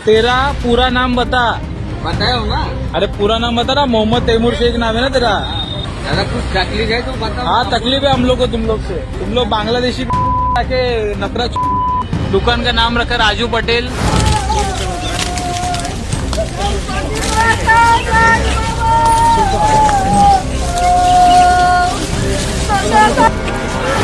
तेरा पूरा नाम बता। बताया ना। अरे पूरा नाम बता ना। मोहम्मद तैमूर शेख नाम है ना तेरा। ज्यादा कुछ तकलीफ है तो बताओ। हाँ तकलीफ है हम लोग को तुम लोग से। तुम लोग बांग्लादेशी के नफरत। दुकान का नाम रखा राजू पटेल।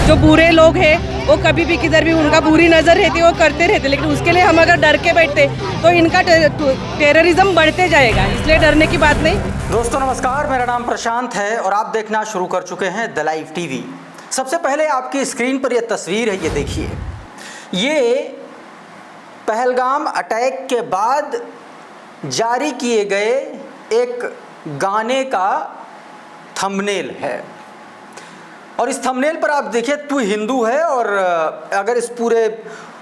जो बुरे लोग हैं वो कभी भी किधर भी उनका बुरी नज़र रहती है वो करते रहते, लेकिन उसके लिए हम अगर डर के बैठते तो इनका टेररिज्म बढ़ते जाएगा, इसलिए डरने की बात नहीं। दोस्तों नमस्कार, मेरा नाम प्रशांत है और आप देखना शुरू कर चुके हैं द लाइव टीवी। सबसे पहले आपकी स्क्रीन पर यह तस्वीर है, ये देखिए। ये पहलगाम अटैक के बाद जारी किए गए एक गाने का थंबनेल है और इस थंबनेल पर आप देखिए तू हिंदू है, और अगर इस पूरे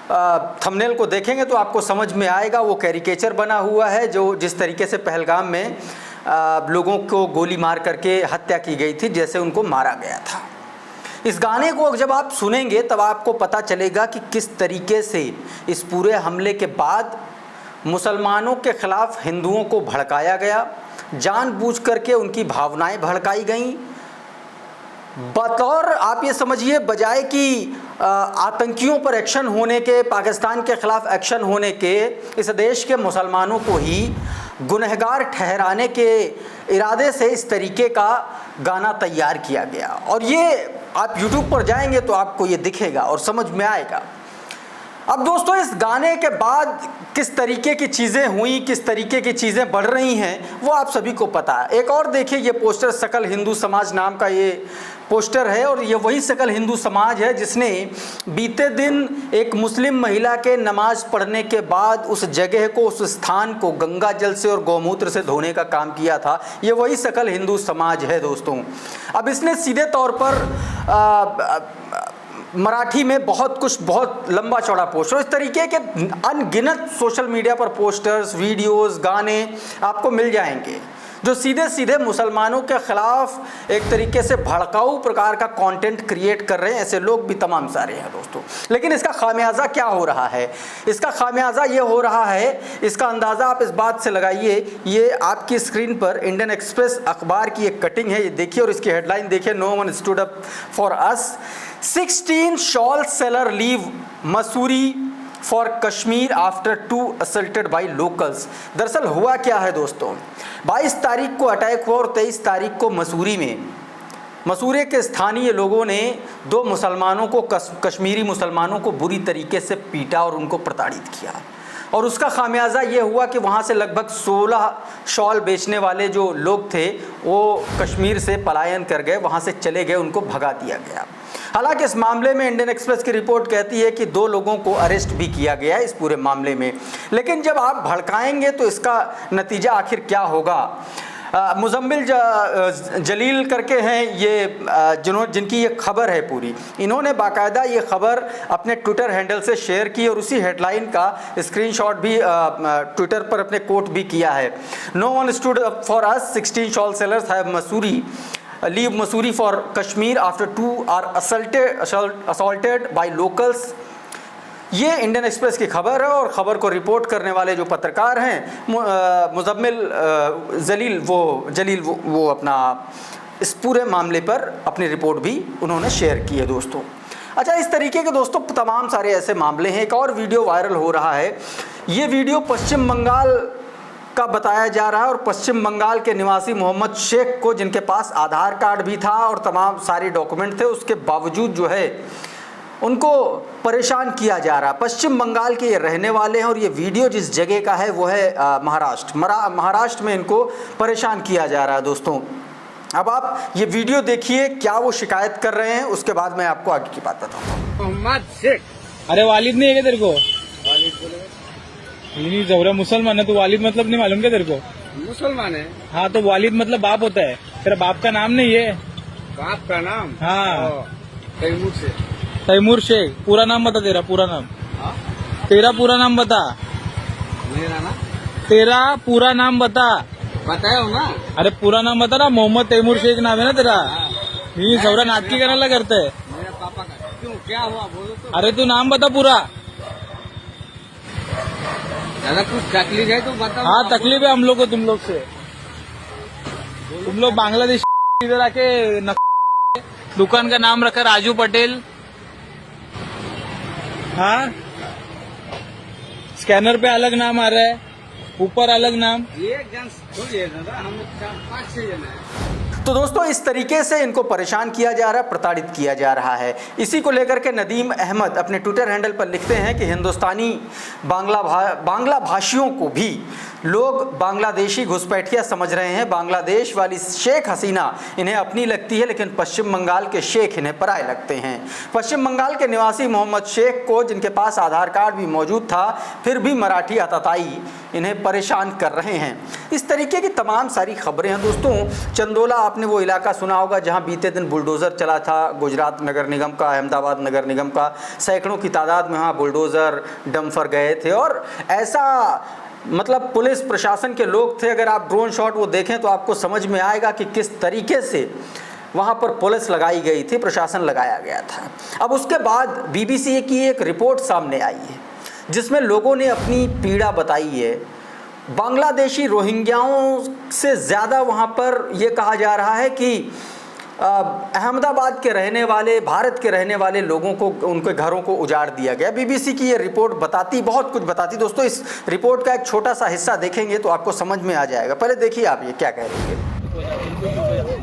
थंबनेल को देखेंगे तो आपको समझ में आएगा वो कैरिकेचर बना हुआ है जो जिस तरीके से पहलगाम में लोगों को गोली मार करके हत्या की गई थी, जैसे उनको मारा गया था। इस गाने को जब आप सुनेंगे तब आपको पता चलेगा कि किस तरीके से इस पूरे हमले के बाद मुसलमानों के खिलाफ हिंदुओं को भड़काया गया, जानबूझ करके उनकी भावनाएं भड़काई गईं। बतौर आप ये समझिए, बजाय कि आतंकियों पर एक्शन होने के, पाकिस्तान के ख़िलाफ़ एक्शन होने के, इस देश के मुसलमानों को ही गुनहगार ठहराने के इरादे से इस तरीके का गाना तैयार किया गया। और ये आप YouTube पर जाएंगे तो आपको ये दिखेगा और समझ में आएगा। अब दोस्तों, इस गाने के बाद किस तरीके की चीज़ें हुई, किस तरीके की चीज़ें बढ़ रही हैं, वो आप सभी को पता है। एक और देखिए, ये पोस्टर सकल हिंदू समाज नाम का ये पोस्टर है और ये वही सकल हिंदू समाज है जिसने बीते दिन एक मुस्लिम महिला के नमाज पढ़ने के बाद उस जगह को, उस स्थान को गंगा जल से और गौमूत्र से धोने का काम किया था। ये वही सकल हिंदू समाज है दोस्तों। अब इसने सीधे तौर पर मराठी में बहुत लंबा चौड़ा पोस्टर, इस तरीके के अनगिनत सोशल मीडिया पर पोस्टर्स, वीडियोस, गाने आपको मिल जाएंगे जो सीधे सीधे मुसलमानों के ख़िलाफ़ एक तरीके से भड़काऊ प्रकार का कंटेंट क्रिएट कर रहे हैं। ऐसे लोग भी तमाम सारे हैं दोस्तों। लेकिन इसका खामियाजा क्या हो रहा है? इसका खामियाजा ये हो रहा है, इसका अंदाज़ा आप इस बात से लगाइए। ये आपकी स्क्रीन पर इंडियन एक्सप्रेस अखबार की एक कटिंग है, ये देखिए और इसकी हेडलाइन देखिए। No one stood up for us, 16 shawl seller leave Mussoorie for Kashmir after 2 assaulted by locals. दरअसल हुआ क्या है दोस्तों, 22 तारीख को अटैक हुआ और 23 तारीख को मसूरी के स्थानीय लोगों ने 2 मुसलमानों को, कश्मीरी मुसलमानों को बुरी तरीके से पीटा और उनको प्रताड़ित किया। और उसका खामियाजा ये हुआ कि वहाँ से लगभग 16 शॉल बेचने वाले जो लोग थे वो कश्मीर से पलायन कर गए, वहाँ से चले गए, उनको भगा दिया गया। हालांकि इस मामले में इंडियन एक्सप्रेस की रिपोर्ट कहती है कि 2 लोगों को अरेस्ट भी किया गया है इस पूरे मामले में। लेकिन जब आप भड़काएंगे तो इसका नतीजा आखिर क्या होगा? मुजम्मिल जलील करके हैं ये, जिनकी ये खबर है पूरी, इन्होंने बाकायदा ये खबर अपने ट्विटर हैंडल से शेयर की और उसी हेडलाइन का स्क्रीनशॉट भी ट्विटर पर अपने कोट भी किया है। No one stood up for us, 16 shawl sellers have Mussoorie leave Mussoorie for Kashmir after 2 are assaulted by locals। ये इंडियन एक्सप्रेस की खबर है और ख़बर को रिपोर्ट करने वाले जो पत्रकार हैं मुजम्मिल जलील वो अपना इस पूरे मामले पर अपनी रिपोर्ट भी उन्होंने शेयर की है दोस्तों। अच्छा, इस तरीके के दोस्तों तमाम सारे ऐसे मामले हैं। एक और वीडियो वायरल हो रहा है, ये वीडियो पश्चिम बंगाल का बताया जा रहा है और पश्चिम बंगाल के निवासी मोहम्मद शेख को, जिनके पास आधार कार्ड भी था और तमाम सारे डॉक्यूमेंट थे, उसके बावजूद जो है उनको परेशान किया जा रहा है। पश्चिम बंगाल के ये रहने वाले हैं और ये वीडियो जिस जगह का है वो है महाराष्ट्र में इनको परेशान किया जा रहा है दोस्तों। अब आप ये वीडियो देखिए, क्या वो शिकायत कर रहे हैं, उसके बाद मैं आपको आगे की बात बताता हूँ। मोहम्मद शेख। अरे वालिद नहीं है क्या तेरे को? वालिद बोले नहीं, जबरा मुसलमान है तो वालिद मतलब नहीं मालूम क्या तेरे को? मुसलमान है। हाँ तो वालिद मतलब बाप होता है। तेरा बाप का नाम नहीं है? बाप का नाम? हाँ, तैमूर शेख। तैमूर शेख। पूरा नाम बता, तेरा पूरा नाम। तेरा पूरा नाम बता। मेरा ना? तेरा पूरा नाम बता। बताया ना। अरे पूरा नाम बता ना। मोहम्मद तैमूर शेख नाम है ना तेरा? नहीं, जबरा नाटकी करने करते है। मेरा पापा का। क्यों, क्या हुआ बोलो तो। अरे तू नाम बता पूरा। ज्यादा कुछ तकलीफ है तो बताओ। हाँ तकलीफ है हम लोग को तुम लोग से। तुम लोग बांग्लादेश इधर आके दुकान का नाम रखा राजू पटेल। हाँ स्कैनर पे अलग नाम आ रहा है, ऊपर अलग नाम। ये जन थोड़ी है दादा, हम लोग 5-6 जन है। तो दोस्तों इस तरीके से इनको परेशान किया जा रहा है, प्रताड़ित किया जा रहा है। इसी को लेकर के नदीम अहमद अपने ट्विटर हैंडल पर लिखते हैं कि हिंदुस्तानी बांग्ला भाषियों को भी लोग बांग्लादेशी घुसपैठिया समझ रहे हैं। बांग्लादेश वाली शेख हसीना इन्हें अपनी लगती है, लेकिन पश्चिम बंगाल के शेख इन्हें पराए लगते हैं। पश्चिम बंगाल के निवासी मोहम्मद शेख को, जिनके पास आधार कार्ड भी मौजूद था, फिर भी मराठी आतताई इन्हें परेशान कर रहे हैं। इस तरीके की तमाम सारी खबरें हैं दोस्तों। चंदोला आपने वो इलाका सुना होगा जहां बीते दिन बुलडोज़र चला था, गुजरात नगर निगम का, अहमदाबाद नगर निगम का। सैकड़ों की तादाद में वहाँ बुलडोज़र डम्फर गए थे और ऐसा मतलब पुलिस प्रशासन के लोग थे। अगर आप ड्रोन शॉट वो देखें तो आपको समझ में आएगा कि किस तरीके से वहाँ पर पुलिस लगाई गई थी, प्रशासन लगाया गया था। अब उसके बाद BBC की एक रिपोर्ट सामने आई है जिसमें लोगों ने अपनी पीड़ा बताई है। बांग्लादेशी रोहिंग्याओं से ज़्यादा वहाँ पर ये कहा जा रहा है कि अहमदाबाद के रहने वाले, भारत के रहने वाले लोगों को, उनके घरों को उजाड़ दिया गया। BBC की ये रिपोर्ट बताती, बहुत कुछ बताती। दोस्तों इस रिपोर्ट का एक छोटा सा हिस्सा देखेंगे तो आपको समझ में आ जाएगा। पहले देखिए आप ये क्या कह रही है।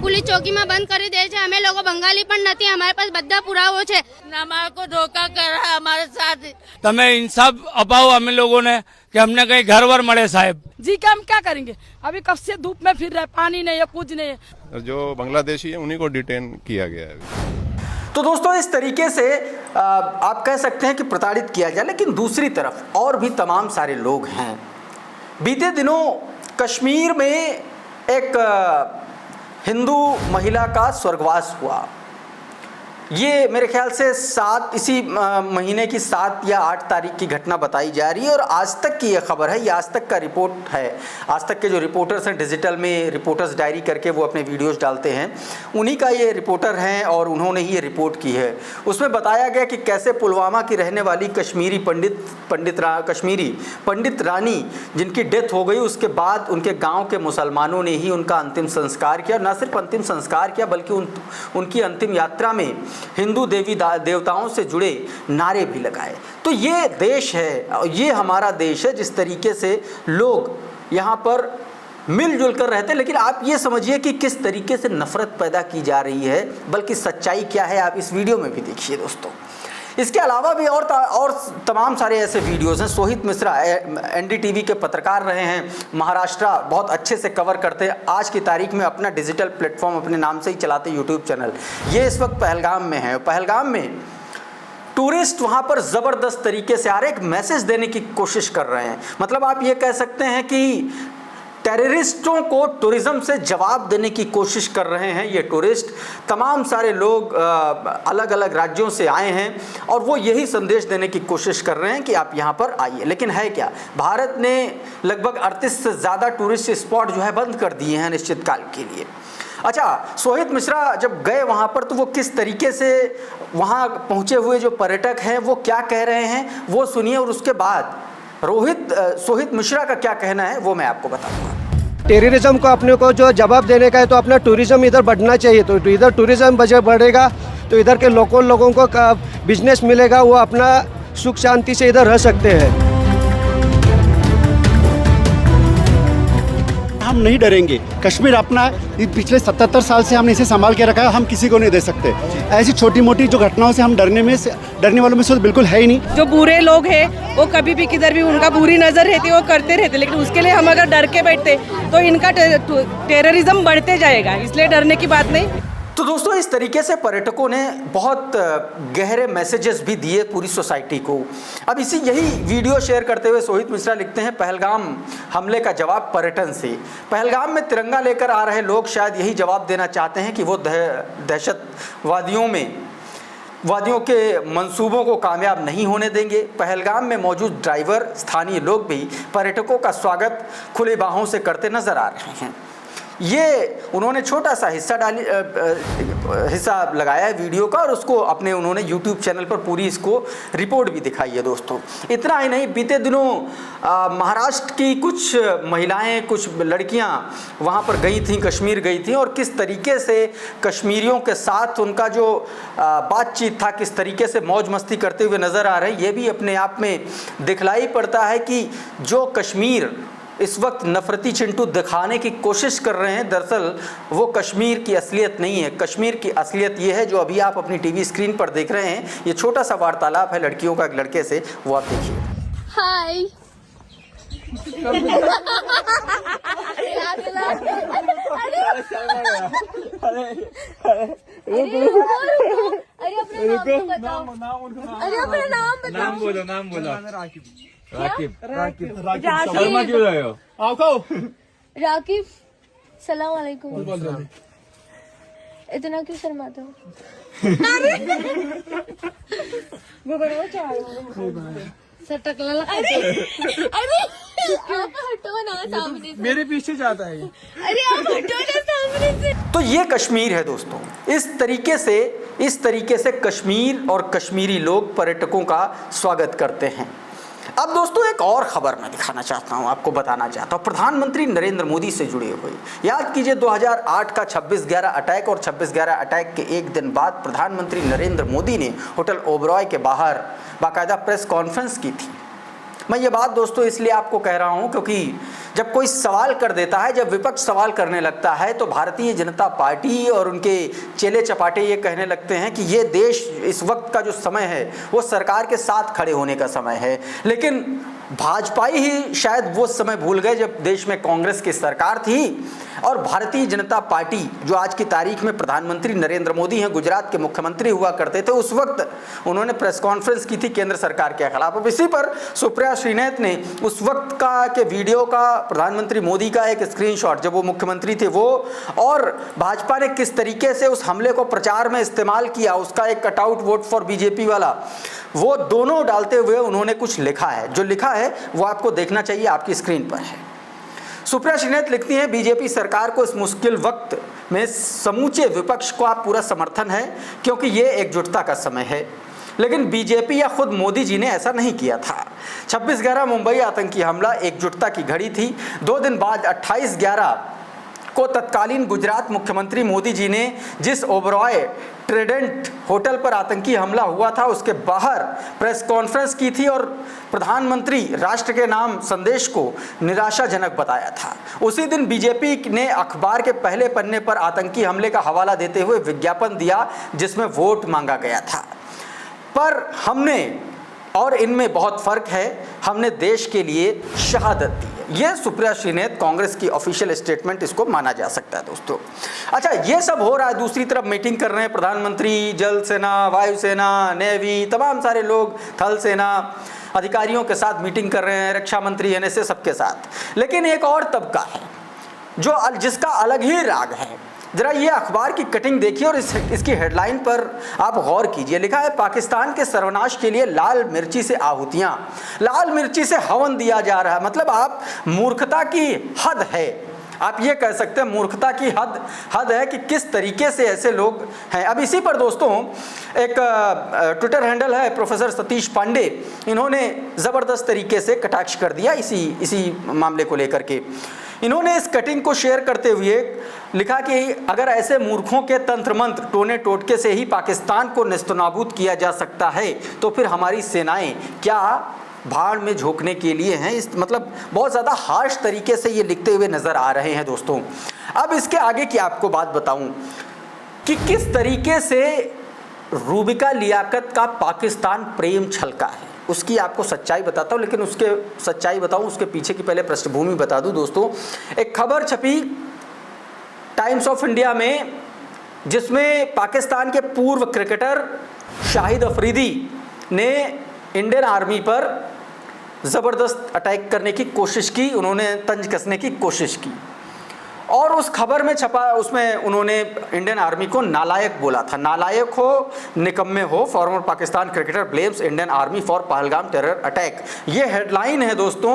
पुलिस चौकी में बंद कर दे छे, हमें लोगों बंगाली पण नहीं, हमारे पास बद्दा पुरावो छे। हमारे को धोखा कर रहा है हमारे साथ। तमें इंसाफ अपाओ हमें लोगों ने कि हमने कहीं घर वर मरे साहब जी का हम क्या करेंगे? अभी कब से धूप में फिर रहे, पानी नहीं है, कुछ नहीं है। जो बांग्लादेशी है उन्हीं को डिटेन किया गया है। तो दोस्तों इस तरीके से आप कह सकते हैं कि प्रताड़ित किया जाए, लेकिन दूसरी तरफ और भी तमाम सारे लोग हैं। बीते दिनों कश्मीर में एक हिंदू महिला का स्वर्गवास हुआ। ये मेरे ख्याल से इसी महीने की 7 या 8 तारीख की घटना बताई जा रही है और आज तक की ये खबर है। ये आज तक का रिपोर्ट है। आज तक के जो रिपोर्टर्स हैं, डिजिटल में रिपोर्टर्स डायरी करके वो अपने वीडियोस डालते हैं, उन्हीं का ये रिपोर्टर हैं और उन्होंने ही ये रिपोर्ट की है। उसमें बताया गया कि कैसे पुलवामा की रहने वाली कश्मीरी पंडित रानी जिनकी डेथ हो गई, उसके बाद उनके गाँव के मुसलमानों ने ही उनका अंतिम संस्कार किया। न सिर्फ अंतिम संस्कार किया बल्कि उनकी अंतिम यात्रा में हिंदू देवी देवताओं से जुड़े नारे भी लगाए। तो ये देश है, ये हमारा देश है जिस तरीके से लोग यहाँ पर मिलजुल कर रहते हैं। लेकिन आप ये समझिए कि किस तरीके से नफरत पैदा की जा रही है, बल्कि सच्चाई क्या है आप इस वीडियो में भी देखिए दोस्तों। इसके अलावा भी और तमाम सारे ऐसे वीडियोज़ हैं। सोहित मिश्रा NDTV के पत्रकार रहे हैं, महाराष्ट्र बहुत अच्छे से कवर करते हैं। आज की तारीख में अपना डिजिटल प्लेटफॉर्म अपने नाम से ही चलाते यूट्यूब चैनल। ये इस वक्त पहलगाम में है। पहलगाम में टूरिस्ट वहाँ पर ज़बरदस्त तरीके से आ रहे, एक मैसेज देने की कोशिश कर रहे हैं। मतलब आप ये कह सकते हैं कि टेररिस्टों को टूरिज़्म से जवाब देने की कोशिश कर रहे हैं। ये टूरिस्ट तमाम सारे लोग अलग अलग राज्यों से आए हैं और वो यही संदेश देने की कोशिश कर रहे हैं कि आप यहाँ पर आइए। लेकिन है क्या, भारत ने लगभग 38 से ज़्यादा टूरिस्ट स्पॉट जो है बंद कर दिए हैं निश्चित काल के लिए। अच्छा, सोहित मिश्रा जब गए वहाँ पर तो वो किस तरीके से वहाँ पहुँचे हुए जो पर्यटक हैं वो क्या कह रहे हैं वो सुनिए, और उसके बाद सोहित मिश्रा का क्या कहना है वो मैं आपको बताऊंगा। टेररिज्म को अपने को जो जवाब देने का है तो अपना टूरिज्म इधर बढ़ना चाहिए। तो इधर टूरिज्म बढ़ेगा तो इधर के लोगों को बिजनेस मिलेगा, वो अपना सुख शांति से इधर रह सकते हैं। हम नहीं डरेंगे। कश्मीर अपना पिछले 77 साल से हमने इसे संभाल के रखा है, हम किसी को नहीं दे सकते। ऐसी छोटी मोटी जो घटनाओं से हम डरने वालों में से बिल्कुल है ही नहीं। जो बुरे लोग हैं वो कभी भी किधर भी उनका बुरी नज़र रहती है, वो करते रहते, लेकिन उसके लिए हम अगर डर के बैठते तो इनका टेररिज्म बढ़ते जाएगा, इसलिए डरने की बात नहीं। तो दोस्तों इस तरीके से पर्यटकों ने बहुत गहरे मैसेजेस भी दिए पूरी सोसाइटी को। अब यही वीडियो शेयर करते हुए सोहित मिश्रा लिखते हैं, पहलगाम हमले का जवाब पर्यटन से। पहलगाम में तिरंगा लेकर आ रहे लोग शायद यही जवाब देना चाहते हैं कि वो दहशतवादियों के मंसूबों को कामयाब नहीं होने देंगे। पहलगाम में मौजूद ड्राइवर, स्थानीय लोग भी पर्यटकों का स्वागत खुले बाहों से करते नजर आ रहे हैं। ये उन्होंने छोटा सा हिस्सा लगाया है वीडियो का और उसको अपने उन्होंने यूट्यूब चैनल पर पूरी इसको रिपोर्ट भी दिखाई है दोस्तों। इतना ही नहीं, बीते दिनों महाराष्ट्र की कुछ महिलाएं, कुछ लड़कियां वहां पर गई थीं, कश्मीर गई थीं, और किस तरीके से कश्मीरियों के साथ उनका जो बातचीत था, किस तरीके से मौज मस्ती करते हुए नज़र आ रहे हैं, ये भी अपने आप में दिखलाई पड़ता है कि जो कश्मीर इस वक्त नफरती चिंटू दिखाने की कोशिश कर रहे हैं, दरअसल वो कश्मीर की असलियत नहीं है। कश्मीर की असलियत ये है जो अभी आप अपनी टीवी स्क्रीन पर देख रहे हैं। ये छोटा सा वार्तालाप है लड़कियों का एक लड़के से, वो आप देखिए। हाय अरे अपना नाम बताओ। नाम बोलो। राकिब सलाम वालेकुम। इतना क्यों शर्माते हो? अरे आप हटो ना सामने से। मेरे पीछे जाता है ये। अरे आप हटो ना सामने से। तो ये कश्मीर है दोस्तों। इस तरीके से कश्मीर और कश्मीरी लोग पर्यटकों का स्वागत करते हैं। अब दोस्तों एक और खबर मैं दिखाना चाहता हूं, आपको बताना चाहता हूं, प्रधानमंत्री नरेंद्र मोदी से जुड़ी हुई। याद कीजिए 2008 का 26/11 अटैक, और 26/11 अटैक के एक दिन बाद प्रधानमंत्री नरेंद्र मोदी ने होटल ओबरॉय के बाहर बाकायदा प्रेस कॉन्फ्रेंस की थी। मैं ये बात दोस्तों इसलिए आपको कह रहा हूं क्योंकि जब कोई सवाल कर देता है, जब विपक्ष सवाल करने लगता है, तो भारतीय जनता पार्टी और उनके चेले चपाटे ये कहने लगते हैं कि ये देश, इस वक्त का जो समय है वो सरकार के साथ खड़े होने का समय है। लेकिन भाजपाई ही शायद वो समय भूल गए जब देश में कांग्रेस की सरकार थी और भारतीय जनता पार्टी, जो आज की तारीख में प्रधानमंत्री नरेंद्र मोदी हैं, गुजरात के मुख्यमंत्री हुआ करते थे, उस वक्त उन्होंने प्रेस कॉन्फ्रेंस की थी केंद्र सरकार के खिलाफ। अब इसी पर सुप्रिया श्रीनेत ने उस वक्त का के वीडियो का, प्रधानमंत्री मोदी का एक स्क्रीनशॉट, जब वो मुख्यमंत्री थे वो, और भाजपा ने किस तरीके से उस हमले को प्रचार में इस्तेमाल किया, उसका एक कटआउट वोट फॉर बीजेपी वाला, वो दोनों डालते हुए उन्होंने कुछ लिखा है। जो लिखा है वो आपको देखना चाहिए, आपकी स्क्रीन पर है। सुप्रिया श्रीनेत लिखती हैं, बीजेपी सरकार को इस मुश्किल वक्त में समूचे विपक्ष को आप पूरा समर्थन है क्योंकि ये एकजुटता का समय है, लेकिन बीजेपी या खुद मोदी जी ने ऐसा नहीं किया था। 26/11 मुंबई आतंकी हमला एकजुटता की घड़ी थी। 2 दिन बाद 28/11 को तत्कालीन गुजरात मुख्यमंत्री मोदी जी ने जिस ओबरॉय ट्रेडेंट होटल पर आतंकी हमला हुआ था उसके बाहर प्रेस कॉन्फ्रेंस की थी और प्रधानमंत्री राष्ट्र के नाम संदेश को निराशाजनक बताया था। उसी दिन बीजेपी ने अखबार के पहले पन्ने पर आतंकी हमले का हवाला देते हुए विज्ञापन दिया जिसमें वोट मांगा गया था। पर हमने, और इनमें बहुत फर्क है, हमने देश के लिए शहादत दी है। ये सुप्रिया श्रीनेत कांग्रेस की ऑफिशियल स्टेटमेंट, इसको माना जा सकता है दोस्तों। अच्छा, ये सब हो रहा है, दूसरी तरफ मीटिंग कर रहे हैं प्रधानमंत्री, जल सेना, वायुसेना, नेवी, तमाम सारे लोग, थल सेना अधिकारियों के साथ मीटिंग कर रहे हैं, रक्षा मंत्री, एनएसए, सबके साथ। लेकिन एक और तबका है जो जिसका अलग ही राग है। जरा ये अखबार की कटिंग देखिए और इसकी हेडलाइन पर आप गौर कीजिए। लिखा है, पाकिस्तान के सर्वनाश के लिए लाल मिर्ची से आहुतियां, लाल मिर्ची से हवन दिया जा रहा है। मतलब आप, मूर्खता की हद है, आप ये कह सकते हैं मूर्खता की हद है कि किस तरीके से ऐसे लोग हैं। अब इसी पर दोस्तों एक ट्विटर हैंडल है प्रोफेसर सतीश पांडे, इन्होंने ज़बरदस्त तरीके से कटाक्ष कर दिया इसी मामले को लेकर के। इन्होंने इस कटिंग को शेयर करते हुए लिखा कि अगर ऐसे मूर्खों के तंत्र मंत्र, टोने टोटके से ही पाकिस्तान को नेस्तनाबूद किया जा सकता है तो फिर हमारी सेनाएं क्या भाड़ में झोंकने के लिए हैं। इस मतलब बहुत ज़्यादा हार्श तरीके से ये लिखते हुए नज़र आ रहे हैं दोस्तों। अब इसके आगे की आपको बात बताऊं कि किस तरीके से रूबिका लियाकत का पाकिस्तान प्रेम छलका है, उसकी आपको सच्चाई बताता हूँ। लेकिन उसके पीछे की पहले पृष्ठभूमि बता दूँ दोस्तों। एक खबर छपी टाइम्स ऑफ इंडिया में जिसमें पाकिस्तान के पूर्व क्रिकेटर शाहिद अफरीदी ने इंडियन आर्मी पर ज़बरदस्त अटैक करने की कोशिश की, उन्होंने तंज कसने की कोशिश की। और उस खबर में छपा, उसमें उन्होंने इंडियन आर्मी को नालायक बोला था। नालायक हो, निकम्मे हो, farmer Pakistan cricketer blames Indian army for Pahalgam terror attack. ये हेडलाइन है दोस्तों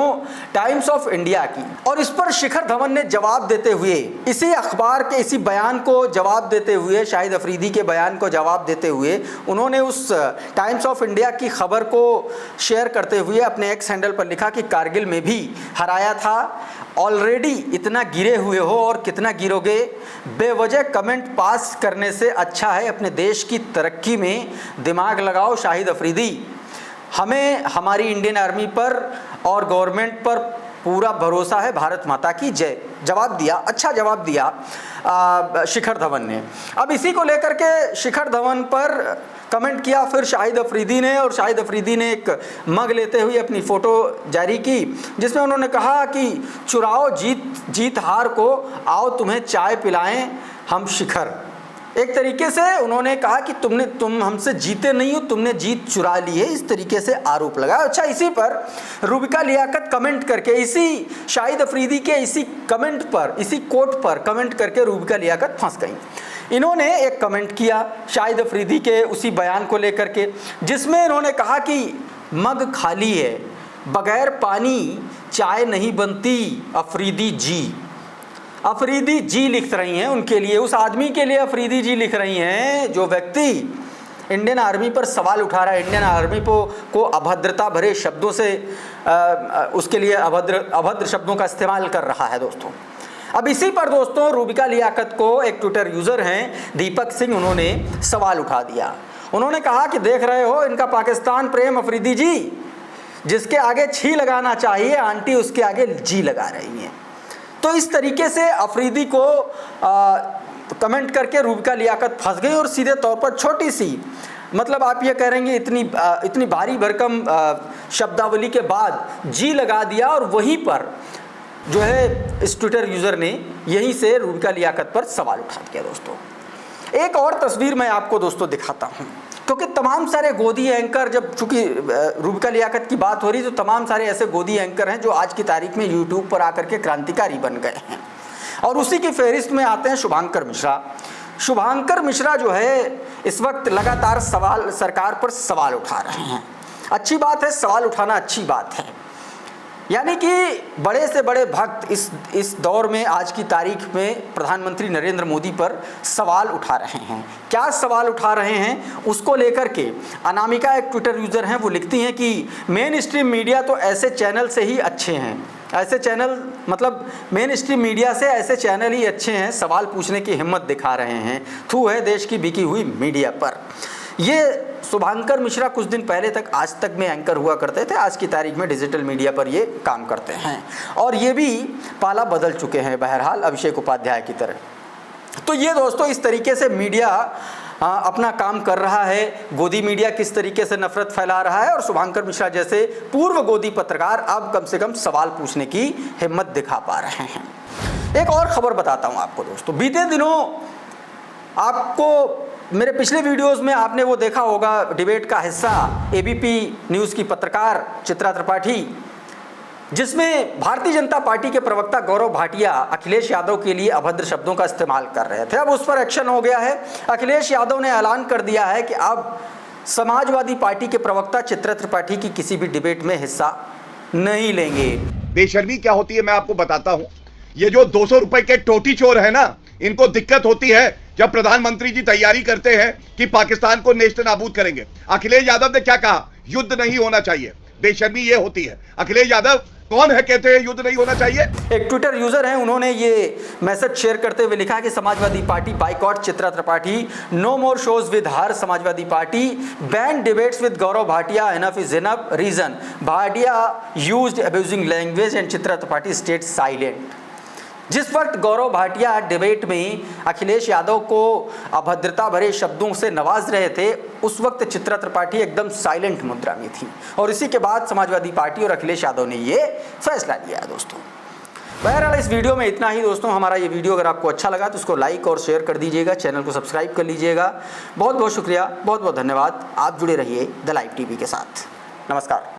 टाइम्स ऑफ इंडिया की। और इस पर शिखर धवन ने जवाब देते हुए, इसी अखबार के इसी बयान को जवाब देते हुए, शाहिद अफरीदी के बयान को जवाब देते हुए, उन्होंने उस टाइम्स ऑफ इंडिया की खबर को शेयर करते हुए अपने एक्स हैंडल पर लिखा कि कारगिल में भी हराया था, ऑलरेडी इतना गिरे हुए हो और कितना गिरोगे, बेवजह कमेंट पास करने से अच्छा है अपने देश की तरक्की में दिमाग लगाओ शाहिद अफरीदी। हमें हमारी इंडियन आर्मी पर और गवर्नमेंट पर पूरा भरोसा है, भारत माता की जय। जवाब दिया, अच्छा जवाब दिया शिखर धवन ने। अब इसी को लेकर के शिखर धवन पर कमेंट किया फिर शाहिद अफरीदी ने, और शाहिद अफरीदी ने एक मग लेते हुए अपनी फ़ोटो जारी की जिसमें उन्होंने कहा कि चुराओ जीत हार को, आओ तुम्हें चाय पिलाएं हम शिखर। एक तरीके से उन्होंने कहा कि तुम हमसे जीते नहीं हो, तुमने जीत चुरा ली है, इस तरीके से आरोप लगाया। अच्छा, इसी पर रूबिका लियाकत कमेंट करके, इसी शाहिद अफरीदी के इसी कमेंट पर, इसी कोट पर कमेंट करके रूबिका लियाकत फंस गई। इन्होंने एक कमेंट किया शाहिद अफरीदी के उसी बयान को लेकर के, जिसमें इन्होंने कहा कि मग खाली है, बगैर पानी चाय नहीं बनती, अफरीदी जी। अफरीदी जी लिख रही हैं उनके लिए, उस आदमी के लिए अफरीदी जी लिख रही हैं जो व्यक्ति इंडियन आर्मी पर सवाल उठा रहा है, इंडियन आर्मी को अभद्रता भरे शब्दों से उसके लिए अभद्र शब्दों का इस्तेमाल कर रहा है दोस्तों। अब इसी पर दोस्तों रूबिका लियाकत को एक ट्विटर यूज़र हैं दीपक सिंह, उन्होंने सवाल उठा दिया। उन्होंने कहा कि देख रहे हो इनका पाकिस्तान प्रेम अफरीदी जी, जिसके आगे छी लगाना चाहिए आंटी उसके आगे जी लगा रही हैं। तो इस तरीके से अफरीदी को कमेंट करके रूबिका लियाकत फंस गई और सीधे तौर पर छोटी सी, मतलब आप ये कहेंगे इतनी भारी भरकम शब्दावली के बाद जी लगा दिया, और वहीं पर जो है इस ट्विटर यूज़र ने यहीं से रूबिका लियाकत पर सवाल उठा दिया दोस्तों। एक और तस्वीर मैं आपको दोस्तों दिखाता हूँ, क्योंकि तमाम सारे गोदी एंकर, जब चूँकि रूबिका लियाकत की बात हो रही तो तमाम सारे ऐसे गोदी एंकर हैं जो आज की तारीख में यूट्यूब पर आकर के क्रांतिकारी बन गए हैं, और उसी की फहरिस्त में आते हैं शुभांकर मिश्रा। शुभांकर मिश्रा जो है इस वक्त लगातार सरकार पर सवाल उठा रहे हैं। अच्छी बात है, सवाल उठाना अच्छी बात है, यानी कि बड़े से बड़े भक्त इस दौर में आज की तारीख में प्रधानमंत्री नरेंद्र मोदी पर सवाल उठा रहे हैं। क्या सवाल उठा रहे हैं उसको लेकर के अनामिका एक ट्विटर यूज़र हैं, वो लिखती हैं कि मेन स्ट्रीम मीडिया तो ऐसे चैनल से ही अच्छे हैं, ऐसे चैनल मतलब मेन स्ट्रीम मीडिया से ऐसे चैनल ही अच्छे हैं, सवाल पूछने की हिम्मत दिखा रहे हैं, थू है देश की बिकी हुई मीडिया पर। ये शुभांकर मिश्रा कुछ दिन पहले तक आज तक में एंकर हुआ करते थे, आज की तारीख में डिजिटल मीडिया पर ये काम करते हैं, और ये भी पाला बदल चुके हैं बहरहाल अभिषेक उपाध्याय की तरह। तो ये दोस्तों इस तरीके से मीडिया अपना काम कर रहा है, गोदी मीडिया किस तरीके से नफरत फैला रहा है, और शुभांकर मिश्रा जैसे पूर्व गोदी पत्रकार अब कम से कम सवाल पूछने की हिम्मत दिखा पा रहे हैं। एक और खबर बताता हूँ आपको दोस्तों, बीते दिनों आपको मेरे पिछले वीडियोस में आपने वो देखा होगा डिबेट का हिस्सा एबीपी न्यूज़ की पत्रकार चित्रा त्रिपाठी, जिसमें भारतीय जनता पार्टी के प्रवक्ता गौरव भाटिया अखिलेश यादव के लिए अभद्र शब्दों का इस्तेमाल कर रहे थे। अब उस पर एक्शन हो गया है। अखिलेश यादव ने ऐलान कर दिया है कि अब समाजवादी पार्टी के प्रवक्ता चित्रा त्रिपाठी की किसी भी डिबेट में हिस्सा नहीं लेंगे। बेशर्मी क्या होती है मैं आपको बताता हूं। ये जो 200 रुपए के टोटी चोर है ना, इनको दिक्कत होती है जब प्रधानमंत्री जी तैयारी करते हैं कि पाकिस्तान को नेस्त नाबूद करेंगे। अखिलेश यादव ने क्या कहा? युद्ध नहीं होना चाहिए। बेशर्मी ये होती है। अखिलेश यादव कौन है कहते हैं युद्ध नहीं होना चाहिए? एक ट्विटर यूजर है, उन्होंने ये मैसेज शेयर करते हुए लिखा कि Samajwadi Party boycott Chitra Tripathi, no more shows with her Samajwadi Party, ban debates with Gaurav Bhatia, enough is enough, reason Bhatia used abusing language and Chitra Tripathi state silent. जिस वक्त गौरव भाटिया डिबेट में अखिलेश यादव को अभद्रता भरे शब्दों से नवाज रहे थे, उस वक्त चित्रा त्रिपाठी एकदम साइलेंट मुद्रा में थी, और इसी के बाद समाजवादी पार्टी और अखिलेश यादव ने ये फैसला लिया है दोस्तों। बहरहाल इस वीडियो में इतना ही दोस्तों। हमारा ये वीडियो अगर आपको अच्छा लगा तो इसको लाइक और शेयर कर दीजिएगा, चैनल को सब्सक्राइब कर लीजिएगा। बहुत बहुत शुक्रिया, बहुत बहुत धन्यवाद। आप जुड़े रहिए द लाइव टीवी के साथ। नमस्कार।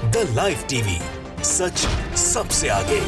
द लाइव टीवी, सच सबसे आगे।